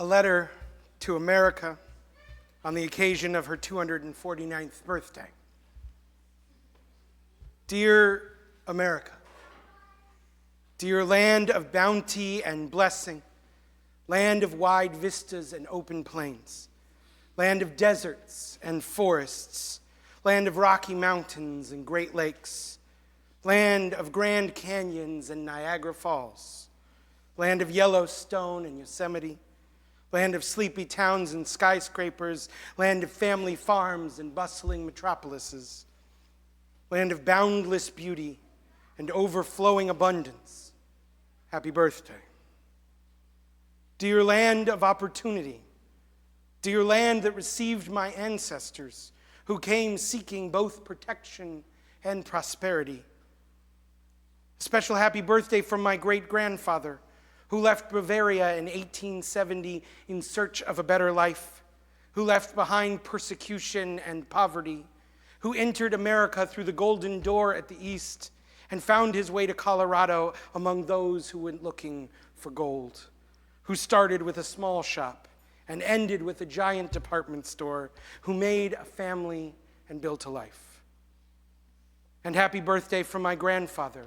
a letter to America on the occasion of her 249th birthday. Dear America, dear land of bounty and blessing, land of wide vistas and open plains, land of deserts and forests, land of rocky mountains and great lakes, land of Grand Canyons and Niagara Falls, land of Yellowstone and Yosemite, land of sleepy towns and skyscrapers, land of family farms and bustling metropolises, land of boundless beauty and overflowing abundance. Happy birthday. Dear land of opportunity, dear land that received my ancestors who came seeking both protection and prosperity. A special happy birthday from my great-grandfather, who left Bavaria in 1870 in search of a better life, who left behind persecution and poverty, who entered America through the Golden Door at the east and found his way to Colorado among those who went looking for gold, who started with a small shop and ended with a giant department store, who made a family and built a life. And happy birthday from my grandfather,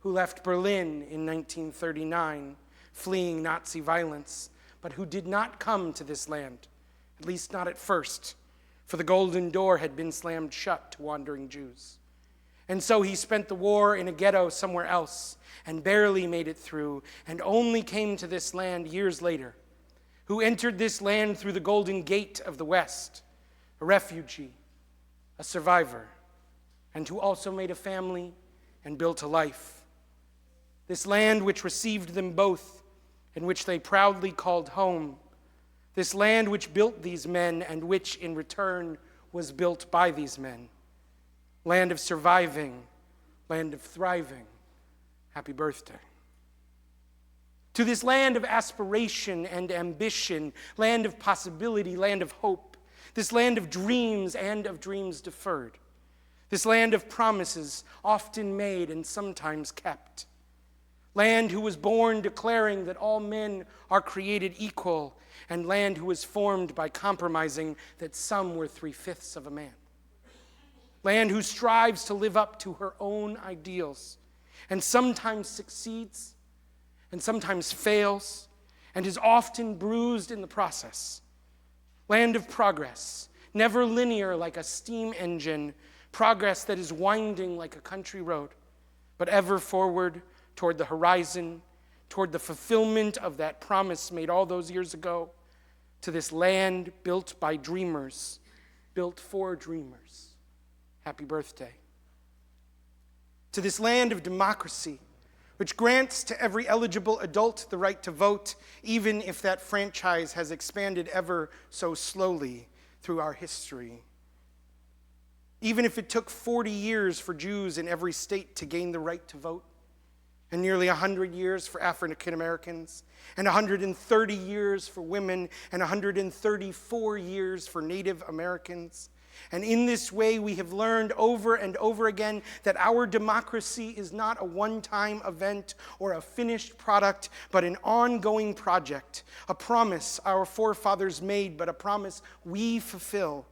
who left Berlin in 1939, fleeing Nazi violence, but who did not come to this land, at least not at first, for the Golden Door had been slammed shut to wandering Jews. And so he spent the war in a ghetto somewhere else and barely made it through, and only came to this land years later, who entered this land through the Golden Gate of the West, a refugee, a survivor, and who also made a family and built a life. This land which received them both and which they proudly called home. This land which built these men and which in return was built by these men. Land of surviving, land of thriving. Happy birthday. To this land of aspiration and ambition, land of possibility, land of hope, this land of dreams and of dreams deferred, this land of promises often made and sometimes kept, land who was born declaring that all men are created equal, and land who was formed by compromising that some were 3/5 of a man, land who strives to live up to her own ideals and sometimes succeeds and sometimes fails, and is often bruised in the process. Land of progress, never linear like a steam engine, progress that is winding like a country road, but ever forward toward the horizon, toward the fulfillment of that promise made all those years ago, to this land built by dreamers, built for dreamers. Happy birthday. To this land of democracy, which grants to every eligible adult the right to vote, even if that franchise has expanded ever so slowly through our history. Even if it took 40 years for Jews in every state to gain the right to vote, and nearly 100 years for African Americans, and 130 years for women, and 134 years for Native Americans. And in this way, we have learned over and over again that our democracy is not a one-time event or a finished product, but an ongoing project, a promise our forefathers made, but a promise we fulfill.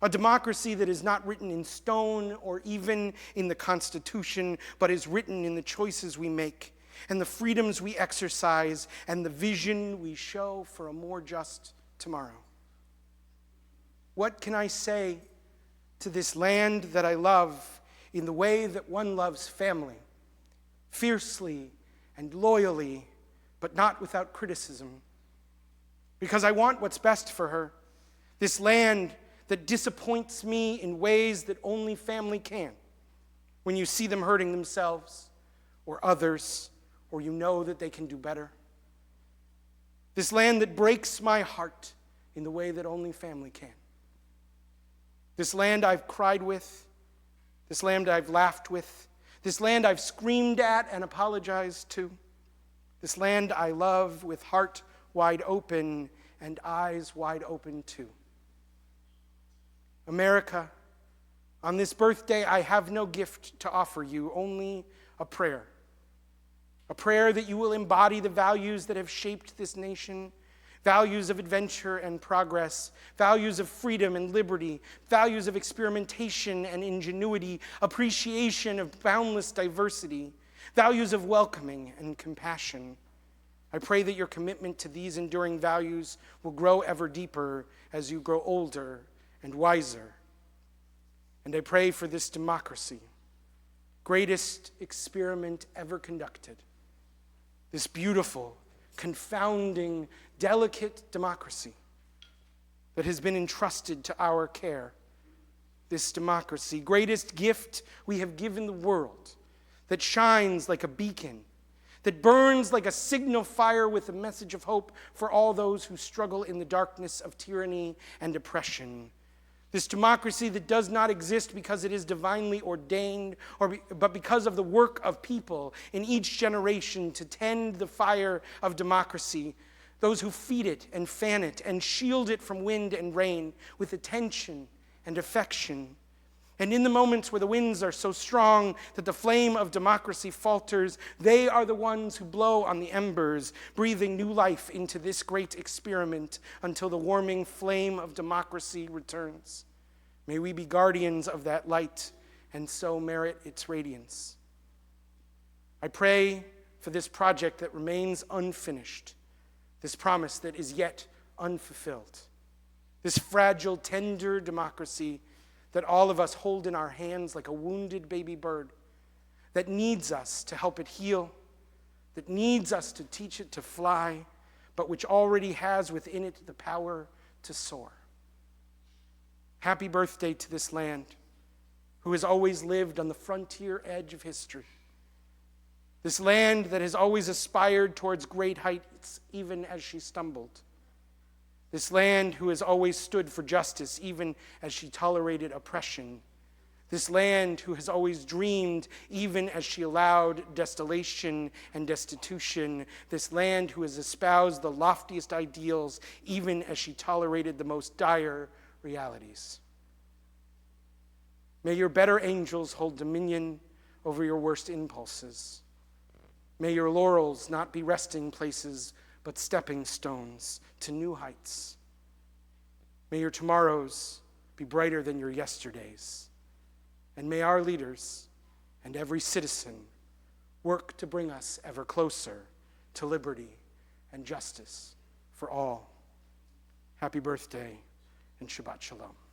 A democracy that is not written in stone or even in the Constitution, but is written in the choices we make and the freedoms we exercise and the vision we show for a more just tomorrow. What can I say to this land that I love in the way that one loves family, fiercely and loyally, but not without criticism? Because I want what's best for her. This land that disappoints me in ways that only family can. When you see them hurting themselves or others, or you know that they can do better. This land that breaks my heart in the way that only family can. This land I've cried with, this land I've laughed with, this land I've screamed at and apologized to, this land I love with heart wide open and eyes wide open too. America, on this birthday, I have no gift to offer you, only a prayer that you will embody the values that have shaped this nation, values of adventure and progress, values of freedom and liberty, values of experimentation and ingenuity, appreciation of boundless diversity, values of welcoming and compassion. I pray that your commitment to these enduring values will grow ever deeper as you grow older and wiser. And I pray for this democracy, greatest experiment ever conducted, this beautiful, confounding, delicate democracy that has been entrusted to our care. This democracy, greatest gift we have given the world, that shines like a beacon, that burns like a signal fire with a message of hope for all those who struggle in the darkness of tyranny and oppression. This democracy that does not exist because it is divinely ordained, but because of the work of people in each generation to tend the fire of democracy, those who feed it and fan it and shield it from wind and rain with attention and affection. And in the moments where the winds are so strong that the flame of democracy falters, they are the ones who blow on the embers, breathing new life into this great experiment until the warming flame of democracy returns. May we be guardians of that light and so merit its radiance. I pray for this project that remains unfinished, this promise that is yet unfulfilled, this fragile, tender democracy that all of us hold in our hands like a wounded baby bird, that needs us to help it heal, that needs us to teach it to fly, but which already has within it the power to soar. Happy birthday to this land, who has always lived on the frontier edge of history. This land that has always aspired towards great heights, even as she stumbled. This land who has always stood for justice, even as she tolerated oppression. This land who has always dreamed, even as she allowed desolation and destitution. This land who has espoused the loftiest ideals, even as she tolerated the most dire realities. May your better angels hold dominion over your worst impulses. May your laurels not be resting places, but stepping stones to new heights. May your tomorrows be brighter than your yesterdays. And may our leaders and every citizen work to bring us ever closer to liberty and justice for all. Happy birthday and Shabbat Shalom.